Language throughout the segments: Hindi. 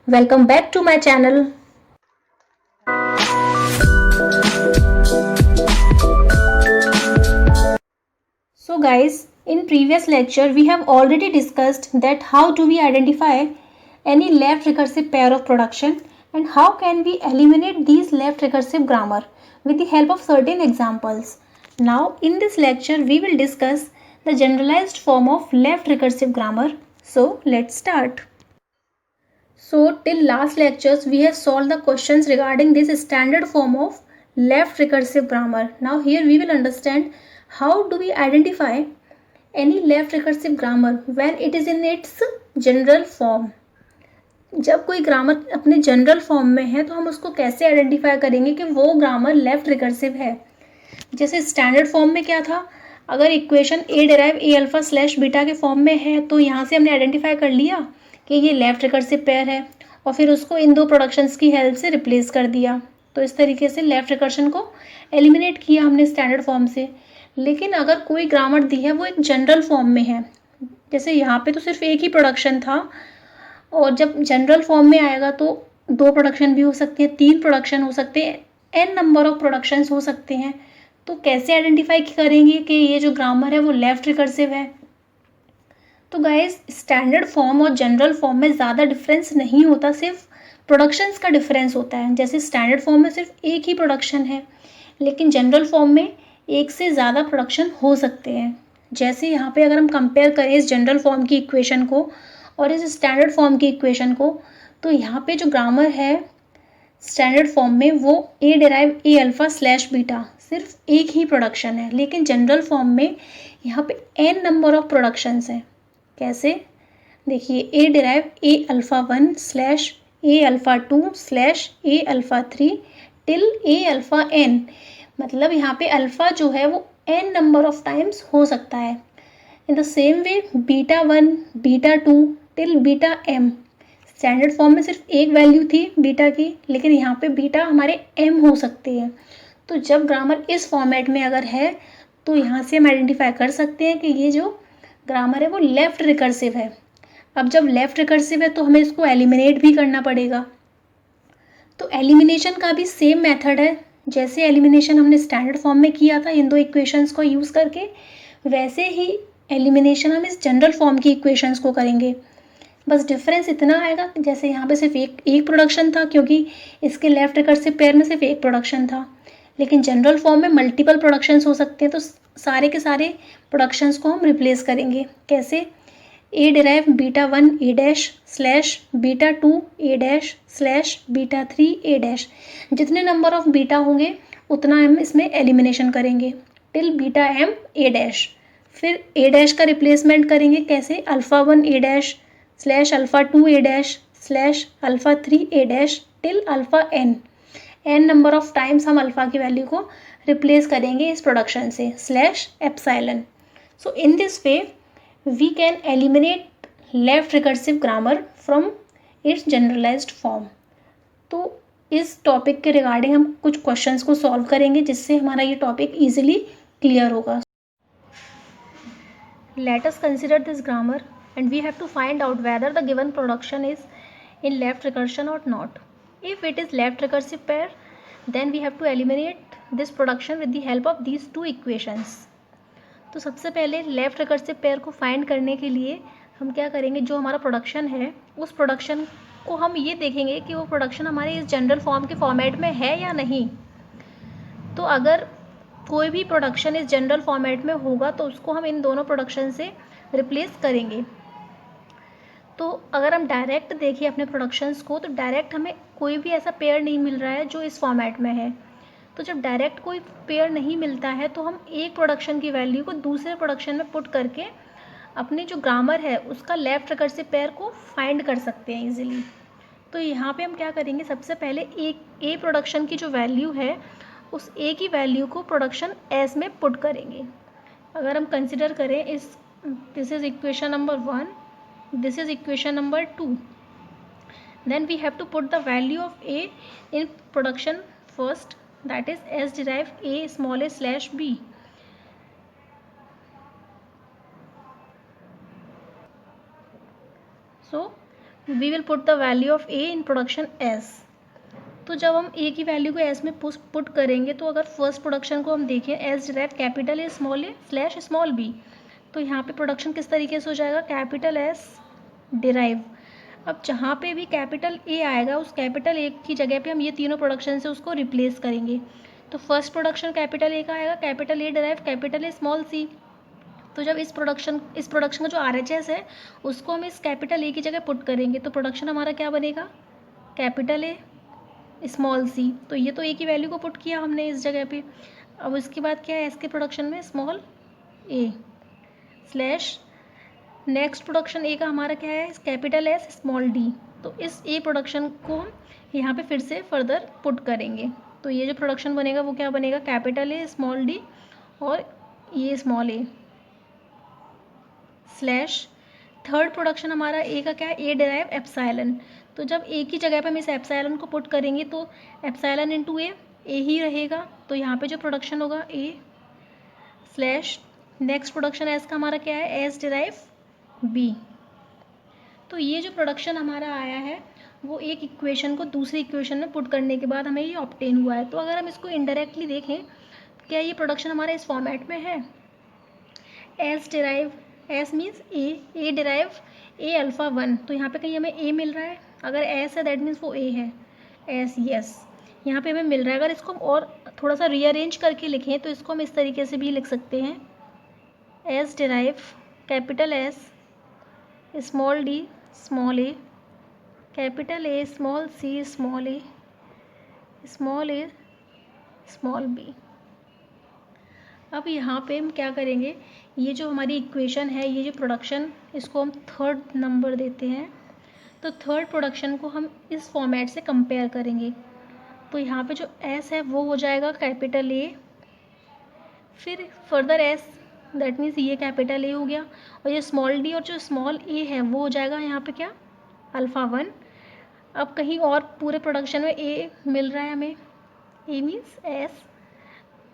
Welcome back to my channel. So guys, in previous lecture we have already discussed that how do we identify any left recursive pair of production and how can we eliminate these left recursive grammar with the help of certain examples. Now in this lecture we will discuss the generalized form of left recursive grammar. So let's start. So till last lectures we have solved the questions regarding this standard form of left recursive grammar. Now here we will understand how do we identify any left recursive grammar when it is in its general form. जब कोई ग्रामर अपने जनरल फॉर्म में है तो हम उसको कैसे आइडेंटिफाई करेंगे कि वो ग्रामर लेफ्ट रिकर्सिव है। जैसे स्टैंडर्ड फॉर्म में क्या था, अगर equation A derive A alpha slash beta के फॉर्म में है तो यहाँ से हमने आइडेंटिफाई कर लिया कि ये लेफ्ट रिकर्सिव पेयर है और फिर उसको इन दो प्रोडक्शंस की हेल्प से रिप्लेस कर दिया। तो इस तरीके से लेफ्ट रिकर्शन को एलिमिनेट किया हमने स्टैंडर्ड फॉर्म से। लेकिन अगर कोई ग्रामर दी है वो एक जनरल फॉर्म में है, जैसे यहाँ पे तो सिर्फ एक ही प्रोडक्शन था और जब जनरल फॉर्म में आएगा तो दो प्रोडक्शन भी हो सकते हैं, तीन प्रोडक्शन हो सकते हैं, एन नंबर ऑफ प्रोडक्शंस हो सकते हैं। तो कैसे आइडेंटिफाई करेंगे कि ये जो ग्रामर है वो लेफ्ट रिकर्सिव है। तो गाइस स्टैंडर्ड फॉर्म और जनरल फॉर्म में ज़्यादा डिफरेंस नहीं होता, सिर्फ प्रोडक्शंस का डिफरेंस होता है। जैसे स्टैंडर्ड फॉर्म में सिर्फ एक ही प्रोडक्शन है लेकिन जनरल फॉर्म में एक से ज़्यादा प्रोडक्शन हो सकते हैं। जैसे यहाँ पे अगर हम कंपेयर करें इस जनरल फॉर्म की इक्वेशन को और इस स्टैंडर्ड फॉर्म की इक्वेशन को, तो यहाँ पे जो ग्रामर है स्टैंडर्ड फॉर्म में वो ए derive A alpha slash beta सिर्फ एक ही प्रोडक्शन है, लेकिन जनरल फॉर्म में यहाँ पे एन नंबर ऑफ प्रोडक्शंस हैं। कैसे देखिए, A derive A alpha 1 slash A alpha 2 slash A alpha 3 till A alpha N, मतलब यहाँ पे अल्फा जो है वो एन नंबर ऑफ टाइम्स हो सकता है। In the same way beta 1 beta 2 till beta M, standard form में सिर्फ एक वैल्यू थी बीटा की, लेकिन यहाँ पे बीटा हमारे एम हो सकते हैं। तो जब ग्रामर इस फॉर्मेट में अगर है तो यहाँ से हम आइडेंटिफाई कर सकते हैं कि ये जो ग्रामर है वो लेफ्ट रिकर्सिव है। अब जब लेफ्ट रिकर्सिव है तो हमें इसको एलिमिनेट भी करना पड़ेगा। तो एलिमिनेशन का भी सेम मेथड है, जैसे एलिमिनेशन हमने स्टैंडर्ड फॉर्म में किया था इन दो इक्वेशंस को यूज़ करके, वैसे ही एलिमिनेशन हम इस जनरल फॉर्म की इक्वेशंस को करेंगे। बस डिफरेंस इतना आएगा, जैसे यहाँ पे सिर्फ एक प्रोडक्शन था क्योंकि इसके लेफ्ट रिकर्सिव पेयर में सिर्फ एक प्रोडक्शन था, लेकिन जनरल फॉर्म में मल्टीपल प्रोडक्शंस हो सकते हैं। तो सारे के सारे प्रोडक्शंस को हम रिप्लेस करेंगे। कैसे, A derive beta 1 A dash slash beta 2 A dash slash beta 3 A dash, जितने नंबर ऑफ बीटा होंगे उतना हम इसमें एलिमिनेशन करेंगे till beta M A dash. फिर ए डैश का रिप्लेसमेंट करेंगे कैसे, alpha 1 A dash slash alpha 2 A dash slash alpha 3 A dash till alpha N, N number of times हम अल्फ़ा की वैल्यू को रिप्लेस करेंगे इस प्रोडक्शन से slash epsilon. So in this way we can eliminate left recursive grammar from its generalized form. तो इस टॉपिक के रिगार्डिंग हम कुछ क्वेश्चंस को सॉल्व करेंगे जिससे हमारा ये टॉपिक ईजिली क्लियर होगा। Let us consider this grammar and we have to find out whether the given production is in left recursion or not. If it is left recursive pair, then we have to eliminate this production with the help of these two equations. तो सबसे पहले लेफ्ट रिकर्सिव पेयर को फाइंड करने के लिए हम क्या करेंगे, जो हमारा प्रोडक्शन है उस प्रोडक्शन को हम ये देखेंगे कि वो प्रोडक्शन हमारे इस जनरल फॉर्म के फॉर्मेट में है या नहीं। तो अगर कोई भी प्रोडक्शन इस जनरल फॉर्मेट में होगा तो उसको हम इन दोनों प्रोडक्शन से रिप्लेस करेंगे। तो अगर हम डायरेक्ट देखें अपने प्रोडक्शंस को तो डायरेक्ट हमें कोई भी ऐसा पेयर नहीं मिल रहा है जो इस फॉर्मेट में है। तो जब डायरेक्ट कोई पेयर नहीं मिलता है तो हम एक प्रोडक्शन की वैल्यू को दूसरे प्रोडक्शन में पुट करके अपनी जो ग्रामर है उसका लेफ्ट रिकर्सिव पेयर को फाइंड कर सकते हैं इजीली। तो यहाँ पे हम क्या करेंगे, सबसे पहले एक ए प्रोडक्शन की जो वैल्यू है उस ए की वैल्यू को प्रोडक्शन एस में पुट करेंगे। अगर हम कंसिडर करें this is equation number 1, this is equation number 2, then we have to put the value of a in production first, that is s derive a small a slash b. So we will put the value of A in production S. तो जब हम ए की वैल्यू को एस में पुट करेंगे तो अगर फर्स्ट प्रोडक्शन को हम देखें S derive capital A slash small B, तो यहाँ पे प्रोडक्शन किस तरीके से हो जाएगा, कैपिटल एस डिराइव। अब जहाँ पे भी कैपिटल ए आएगा उस कैपिटल ए की जगह पे हम ये तीनों प्रोडक्शन से उसको रिप्लेस करेंगे। तो फर्स्ट प्रोडक्शन कैपिटल ए का आएगा, capital A derive capital A small C. तो जब इस प्रोडक्शन का जो RHS है उसको हम इस कैपिटल ए की जगह पुट करेंगे तो प्रोडक्शन हमारा क्या बनेगा, कैपिटल ए स्मॉल सी। तो ये तो ए की वैल्यू को पुट किया हमने इस जगह पे। अब इसके बाद क्या है, एस के प्रोडक्शन में small A slash next production A का हमारा क्या है, कैपिटल एस स्मॉल डी। तो इस ए प्रोडक्शन को हम यहाँ पे फिर से फर्दर पुट करेंगे। तो ये जो प्रोडक्शन बनेगा वो क्या बनेगा, कैपिटल ए स्मॉल डी और ये small A slash third production हमारा ए का क्या है, ए डिराइव एप्साइलन। तो जब ए की जगह पे हम इस एप्साइलन को पुट करेंगे तो एप्साइलन इंटू ए ही रहेगा। तो यहाँ पे जो प्रोडक्शन होगा ए स्लैश नेक्स्ट प्रोडक्शन एस का हमारा क्या है, एस डिराइव बी। तो ये जो प्रोडक्शन हमारा आया है वो एक इक्वेशन को दूसरी इक्वेशन में पुट करने के बाद हमें ये ऑब्टेन हुआ है। तो अगर हम इसको इनडायरेक्टली देखें, क्या ये प्रोडक्शन हमारे इस फॉर्मेट में है, एस डिराइव, एस मीन्स ए डिराइव ए अल्फ़ा 1। तो यहाँ पे कहीं हमें ए मिल रहा है, अगर एस है दैट मीन्स वो ए है, एस यस यहाँ पे हमें मिल रहा है। अगर इसको हम और थोड़ा सा रीअरेंज करके लिखें तो इसको हम इस तरीके से भी लिख सकते हैं, S derive capital S small D small A capital A small C small A small B. अब यहाँ पे हम क्या करेंगे, ये जो हमारी इक्वेशन है, ये जो प्रोडक्शन, इसको हम थर्ड नंबर देते हैं। तो थर्ड प्रोडक्शन को हम इस फॉर्मेट से कंपेयर करेंगे। तो यहाँ पे जो एस है वो हो जाएगा कैपिटल ए, फिर फर्दर एस दैट मीन्स ये कैपिटल ए हो गया, और ये स्मॉल डी और जो स्मॉल ए है वो हो जाएगा यहाँ पे क्या, अल्फ़ा 1। अब कहीं और पूरे प्रोडक्शन में ए मिल रहा है हमें, ए मीन्स एस,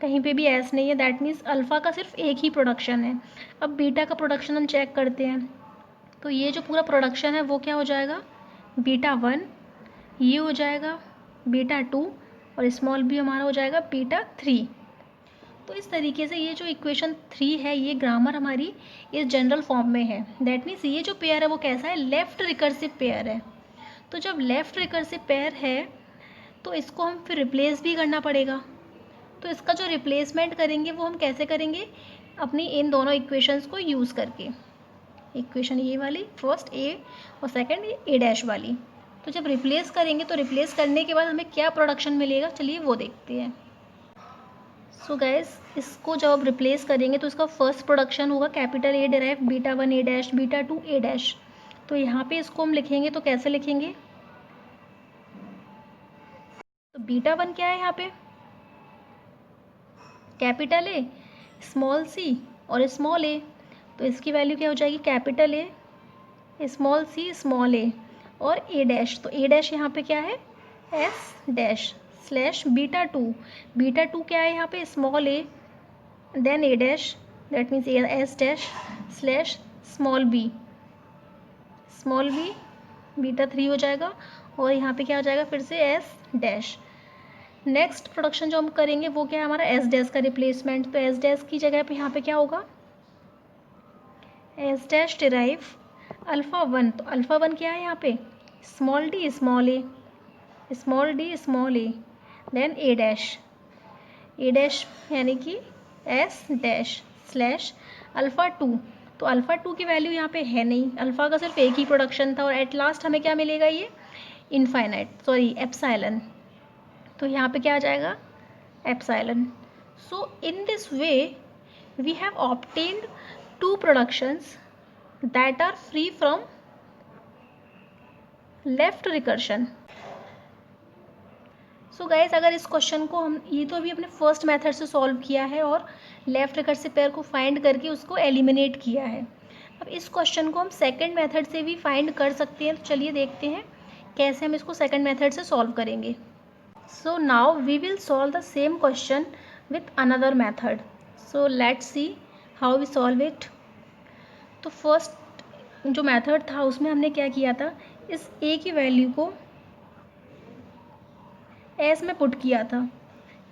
कहीं पे भी एस नहीं है, दैट मीन्स अल्फ़ा का सिर्फ एक ही प्रोडक्शन है। अब बीटा का प्रोडक्शन हम चेक करते हैं। तो ये जो पूरा प्रोडक्शन है वो क्या हो जाएगा, बीटा 1, ये हो जाएगा बीटा 2 और स्मॉल बी हमारा हो जाएगा बीटा 3। तो इस तरीके से ये जो इक्वेशन 3 है ये ग्रामर हमारी इस जनरल फॉर्म में है। दैट मीन्स ये जो पेयर है वो कैसा है, लेफ़्ट रिकर्सिव पेयर है। तो जब लेफ़्ट रिकर्सिव पेयर है तो इसको हम फिर रिप्लेस भी करना पड़ेगा। तो इसका जो रिप्लेसमेंट करेंगे वो हम कैसे करेंगे, अपनी इन दोनों इक्वेशंस को यूज़ करके। इक्वेशन ये वाली फर्स्ट ए और सेकंड ए डैश वाली। तो जब रिप्लेस करेंगे तो रिप्लेस करने के बाद हमें क्या प्रोडक्शन मिलेगा, चलिए वो देखते हैं। सो गाइस, इसको जब आप रिप्लेस करेंगे तो इसका फर्स्ट प्रोडक्शन होगा capital A derive beta 1 A dash beta 2 A dash. तो यहाँ पे इसको हम लिखेंगे तो कैसे लिखेंगे, तो बीटा 1 क्या है यहाँ पे, कैपिटल ए स्मॉल सी और स्मॉल ए। तो इसकी वैल्यू क्या हो जाएगी, capital A small C small A और ए डैश। तो ए डैश यहाँ पे क्या है, S dash slash beta 2। Beta 2 क्या है यहाँ पे, small A then A dash that means S dash slash small B beta 3 हो जाएगा, और यहाँ पे क्या हो जाएगा फिर से एस डैश। नेक्स्ट प्रोडक्शन जो हम करेंगे वो क्या है हमारा, एस डैश का रिप्लेसमेंट। तो एस डैश की जगह पे यहाँ पे क्या होगा, एस डैश डिराइव अल्फ़ा 1। तो अल्फ़ा 1 क्या है यहाँ पे, small D small A then A dash यानी कि एस डैश स्लैश अल्फ़ा 2। तो अल्फ़ा 2 की वैल्यू यहाँ पे है नहीं, अल्फ़ा का सिर्फ एक ही प्रोडक्शन था, और एट लास्ट हमें क्या मिलेगा, ये एप्साइलन। तो यहाँ पे क्या आ जाएगा, epsilon. So in this way we have obtained 2 productions that are free from left recursion. So guys, अगर इस क्वेश्चन को हम ये तो अभी अपने फर्स्ट मेथड से सॉल्व किया है और लेफ्ट रिकर्सिव पेयर को फाइंड करके उसको एलिमिनेट किया है। अब इस क्वेश्चन को हम सेकंड मेथड से भी फाइंड कर सकते हैं। तो चलिए देखते हैं कैसे हम इसको सेकंड मेथड से सॉल्व करेंगे। So now we will solve the same question with another method. So let's see how we solve it. तो फर्स्ट जो मेथड था उसमें हमने क्या किया था, इस ए की वैल्यू को एस में पुट किया था,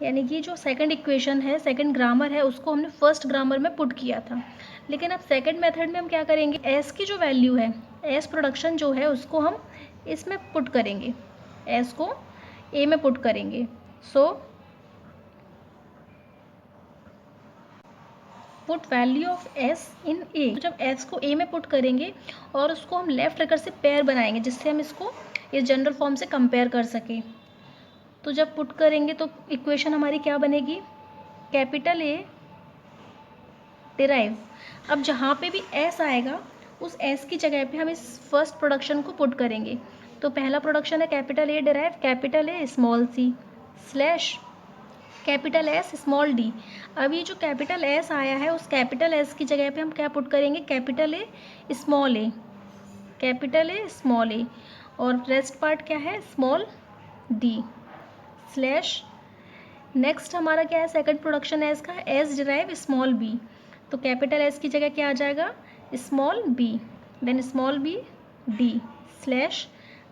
यानी कि जो सेकंड इक्वेशन है, सेकंड ग्रामर है, उसको हमने फर्स्ट ग्रामर में पुट किया था। लेकिन अब सेकंड मेथड में हम क्या करेंगे, एस की जो वैल्यू है, एस प्रोडक्शन जो है उसको हम इसमें पुट करेंगे, एस को ए में पुट करेंगे। So put value of S in A. जब एस को ए में पुट करेंगे और उसको हम लेफ्ट रिकर्सिव पेयर बनाएंगे जिससे हम इसको इस जनरल फॉर्म से कंपेयर कर सकें। तो जब पुट करेंगे तो इक्वेशन हमारी क्या बनेगी, कैपिटल ए डिराइव। अब जहाँ पे भी एस आएगा उस एस की जगह पे हम इस फर्स्ट प्रोडक्शन को पुट करेंगे। तो पहला प्रोडक्शन है capital A derive, capital A small C slash capital S small D. अब ये जो कैपिटल एस आया है उस कैपिटल एस की जगह पे हम क्या पुट करेंगे, capital A small A, capital A small A, और रेस्ट पार्ट क्या है, स्मॉल डी स्लैश नेक्स्ट हमारा क्या है, सेकंड प्रोडक्शन है इसका, एस डिराइव स्मॉल बी। तो कैपिटल एस की जगह क्या आ जाएगा, small B, then small B D slash.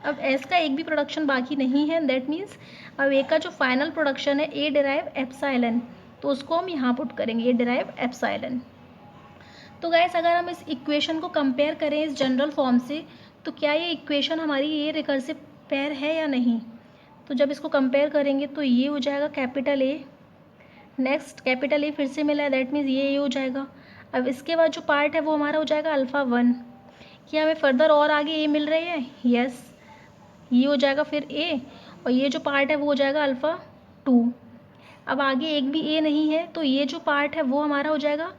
अब एस का एक भी प्रोडक्शन बाकी नहीं है, दैट मीन्स अब ए का जो फाइनल प्रोडक्शन है ए डिराइव एप्साइलन, तो उसको हम यहाँ पुट करेंगे, ए डिराइव एप्साइलन। तो गाइस अगर हम इस इक्वेशन को कंपेयर करें इस जनरल फॉर्म से, तो क्या ये इक्वेशन हमारी ये रिकर्सिव पेयर है या नहीं। तो जब इसको कंपेयर करेंगे तो ये हो जाएगा capital A, next capital A फिर से मिला है, दैट मीन्स ये हो जाएगा। अब इसके बाद जो पार्ट है वो हमारा हो जाएगा अल्फ़ा 1। क्या हमें फर्दर और आगे ए मिल रही है, यस, ये हो जाएगा फिर ए, और ये जो पार्ट है वो हो जाएगा अल्फ़ा 2। अब आगे एक भी ए नहीं है तो ये जो पार्ट है वो हमारा हो जाएगा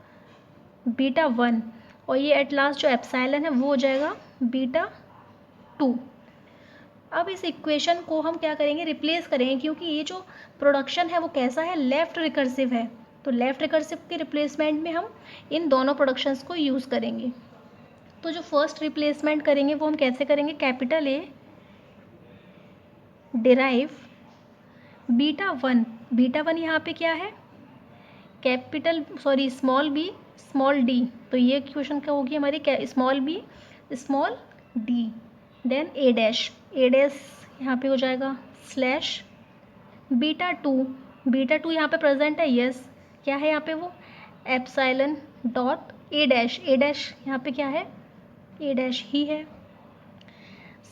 बीटा 1, और ये एट लास्ट जो एप्साइलन है वो हो जाएगा बीटा 2। अब इस इक्वेशन को हम क्या करेंगे, रिप्लेस करेंगे, क्योंकि ये जो प्रोडक्शन है वो कैसा है, लेफ़्ट रिकर्सिव है। तो लेफ़्ट रिकर्सिव के रिप्लेसमेंट में हम इन दोनों प्रोडक्शंस को यूज़ करेंगे। तो जो फर्स्ट रिप्लेसमेंट करेंगे वो हम कैसे करेंगे, capital A derive beta 1, beta 1 यहाँ पे क्या है, capital sorry small B small D. तो ये इक्वेशन क्या होगी हमारी, small B small D, then A dash यहाँ पे हो जाएगा स्लैश बीटा 2, बीटा 2 यहाँ पे प्रेजेंट है, यस, क्या है यहाँ पे वो एप्साइलन डॉट ए डैश यहाँ पे क्या है, ए डैश ही है,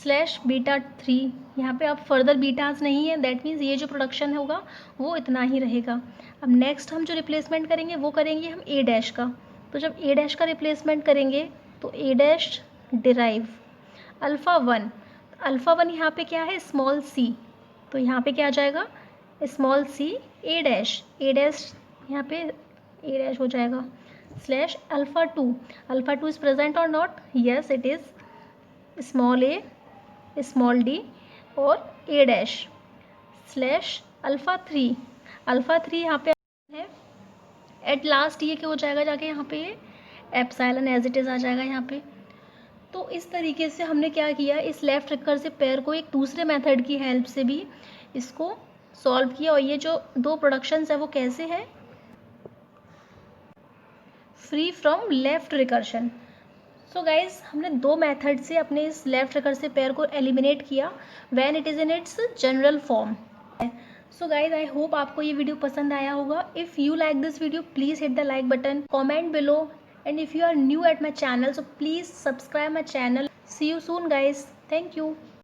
स्लैश बीटा 3। यहाँ पे अब फर्दर बीटाज नहीं है, दैट मीन्स ये जो प्रोडक्शन होगा वो इतना ही रहेगा। अब नेक्स्ट हम जो रिप्लेसमेंट करेंगे वो करेंगे हम ए डैश का। तो जब ए डैश का रिप्लेसमेंट करेंगे तो ए डैश डिराइव अल्फ़ा 1, अल्फ़ा 1 यहाँ पे क्या है, स्मॉल सी, तो यहाँ पे क्या आ जाएगा, स्मॉल सी ए डैश यहाँ पे ए डैश हो जाएगा स्लैश अल्फ़ा 2 इज़ प्रेजेंट और not, yes it is small A small D और ए डैश स्लैश अल्फ़ा 3 यहाँ पे है, एट लास्ट ये क्या हो जाएगा जाके यहाँ पे ये एप्साइलन एज इट इज़ आ जाएगा यहाँ पे। तो इस तरीके से हमने क्या किया, इस लेफ़्ट रिकर्सिव पेयर को एक दूसरे मेथड की हेल्प से भी इसको सॉल्व किया, और ये जो दो प्रोडक्शंस है वो कैसे हैं, free from left recursion. So guys हमने दो मेथड से अपने इस लेफ़्ट रिकर्सिव पेयर को एलिमिनेट किया when it is in its general form. So guys I hope आपको ये वीडियो पसंद आया होगा। If you like this video please hit the like button, comment below, and if you are new at my channel so please subscribe my channel. See you soon guys. Thank you.